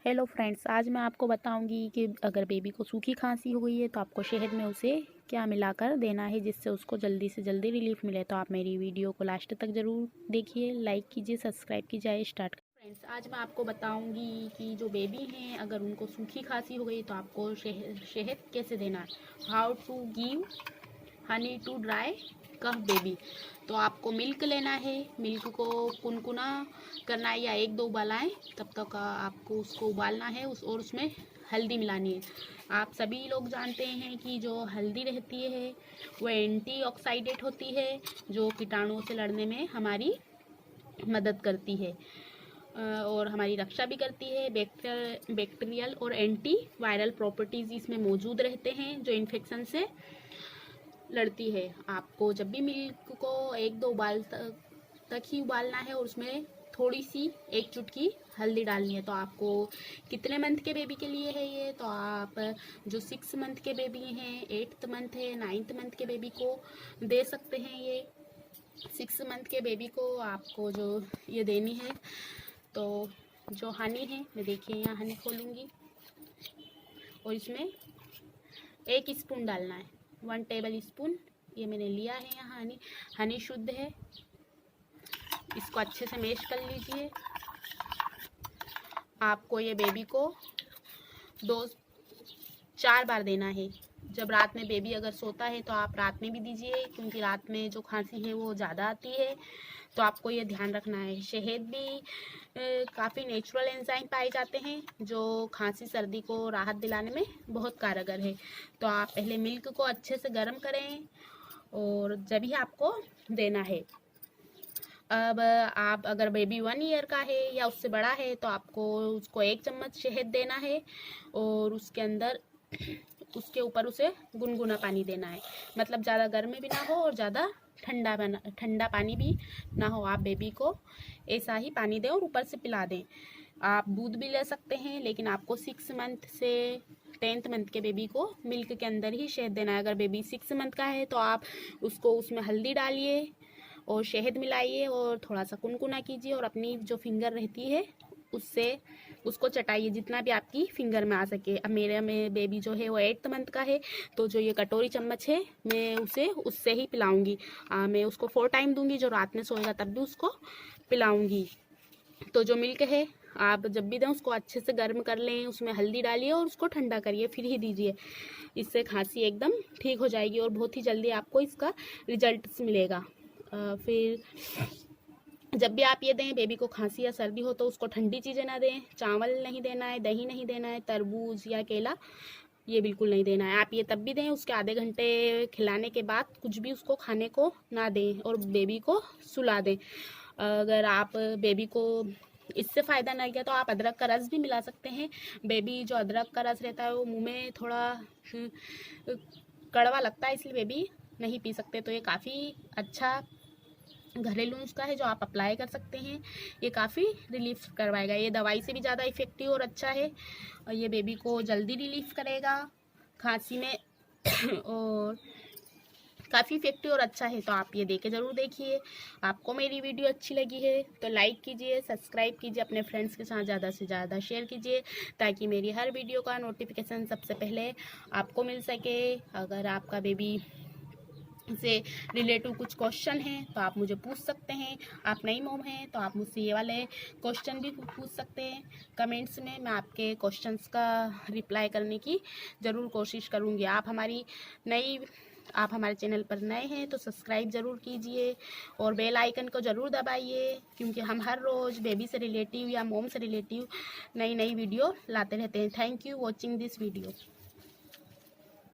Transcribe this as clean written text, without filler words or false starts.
Hello friends, आज मैं आपको बताऊंगी कि अगर बेबी को सूखी खांसी हो गई है तो आपको शहद में उसे क्या मिलाकर देना है जिससे उसको जल्दी से जल्दी रिलीफ मिले। तो आप मेरी वीडियो को लास्ट तक ज़रूर देखिए, लाइक कीजिए, सब्सक्राइब कीजिए। स्टार्ट फ्रेंड्स, आज मैं आपको बताऊंगी कि जो बेबी हैं अगर उनको सूखी खांसी हो गई तो आपको शहद कैसे देना है। How to give honey to dry cough baby. तो आपको मिल्क लेना है, मिल्क को कुनकुना करना है या एक दो उबालाएं, तब तक आपको उसको उबालना है और उसमें हल्दी मिलानी है। आप सभी लोग जानते हैं कि जो हल्दी रहती है वो एंटीऑक्सीडेंट होती है, जो कीटाणुओं से लड़ने में हमारी मदद करती है और हमारी रक्षा भी करती है। बैक्टीरियल और एंटी वायरल प्रॉपर्टीज़ इसमें मौजूद रहते हैं जो इन्फेक्शन से लड़ती है। आपको जब भी मिल्क को एक दो उबाल तक ही उबालना है और उसमें थोड़ी सी एक चुटकी हल्दी डालनी है। तो आपको कितने मंथ के बेबी के लिए है ये, तो आप जो 6 मंथ के बेबी हैं, 8th मंथ है, 9th मंथ के बेबी को दे सकते हैं। ये 6 मंथ के बेबी को आपको जो ये देनी है, तो जो हनी है, मैं देखिए यहाँ हनी खोलूँगी और इसमें 1 स्पून डालना है, 1 टेबल स्पून ये मैंने लिया है। यहाँ हनी शुद्ध है। इसको अच्छे से मैश कर लीजिए। आपको ये बेबी को 2-4 बार देना है। जब रात में बेबी अगर सोता है तो आप रात में भी दीजिए, क्योंकि रात में जो खांसी है वो ज़्यादा आती है, तो आपको ये ध्यान रखना है। शहद भी काफ़ी नेचुरल एंजाइम पाए जाते हैं जो खांसी सर्दी को राहत दिलाने में बहुत कारगर है। तो आप पहले मिल्क को अच्छे से गर्म करें और जब ही आपको देना है। अब आप अगर बेबी 1 ईयर का है या उससे बड़ा है तो आपको उसको 1 चम्मच शहद देना है और उसके अंदर उसके ऊपर उसे गुनगुना पानी देना है। मतलब ज़्यादा गर्म भी ना हो और ज़्यादा ठंडा पानी भी ना हो। आप बेबी को ऐसा ही पानी दें और ऊपर से पिला दें। आप दूध भी ले सकते हैं, लेकिन आपको 6 मंथ से 10th मंथ के बेबी को मिल्क के अंदर ही शहद देना है। अगर बेबी 6 मंथ का है तो आप उसको उसमें हल्दी डालिए और शहद मिलाइए और थोड़ा सा कुनकुना कीजिए और अपनी जो फिंगर रहती है उससे उसको चटाइए जितना भी आपकी फिंगर में आ सके। अब मेरे में बेबी जो है वो 8th मंथ का है, तो जो ये कटोरी चम्मच है मैं उसे उससे ही पिलाऊंगी। मैं उसको 4 टाइम दूंगी, जो रात में सोएगा तब भी उसको पिलाऊंगी। तो जो मिल्क है आप जब भी दें उसको अच्छे से गर्म कर लें, उसमें हल्दी डालिए और उसको ठंडा करिए, फिर ही दीजिए। इससे खांसी एकदम ठीक हो जाएगी और बहुत ही जल्दी आपको इसका रिजल्ट मिलेगा। फिर जब भी आप ये दें बेबी को खांसी या सर्दी हो तो उसको ठंडी चीज़ें ना दें। चावल नहीं देना है, दही नहीं देना है, तरबूज या केला ये बिल्कुल नहीं देना है। आप ये तब भी दें उसके आधे घंटे खिलाने के बाद कुछ भी उसको खाने को ना दें और बेबी को सुला दें। अगर आप बेबी को इससे फ़ायदा ना किया तो आप अदरक का रस भी मिला सकते हैं। बेबी जो अदरक का रस रहता है वो मुंह में थोड़ा कड़वा लगता है, इसलिए बेबी नहीं पी सकते। तो ये काफ़ी अच्छा घरेलू नुस्खा है जो आप अप्लाई कर सकते हैं। ये काफ़ी रिलीफ करवाएगा। ये दवाई से भी ज़्यादा इफ़ेक्टिव और अच्छा है और ये बेबी को जल्दी रिलीफ करेगा खांसी में और काफ़ी इफेक्टिव और अच्छा है। तो आप ये देके ज़रूर देखिए। आपको मेरी वीडियो अच्छी लगी है तो लाइक कीजिए, सब्सक्राइब कीजिए, अपने फ्रेंड्स के साथ ज़्यादा से ज़्यादा शेयर कीजिए ताकि मेरी हर वीडियो का नोटिफिकेशन सबसे पहले आपको मिल सके। अगर आपका बेबी से रिलेटिव कुछ क्वेश्चन है तो आप मुझे पूछ सकते हैं। आप नई मॉम हैं तो आप मुझसे ये वाले क्वेश्चन भी पूछ सकते हैं कमेंट्स में। मैं आपके क्वेश्चंस का रिप्लाई करने की ज़रूर कोशिश करूँगी। आप हमारे चैनल पर नए हैं तो सब्सक्राइब ज़रूर कीजिए और बेल आइकन को ज़रूर दबाइए, क्योंकि हम हर रोज़ बेबी से रिलेटिव या मॉम से रिलेटिव नई वीडियो लाते रहते हैं। Thank you watching this video.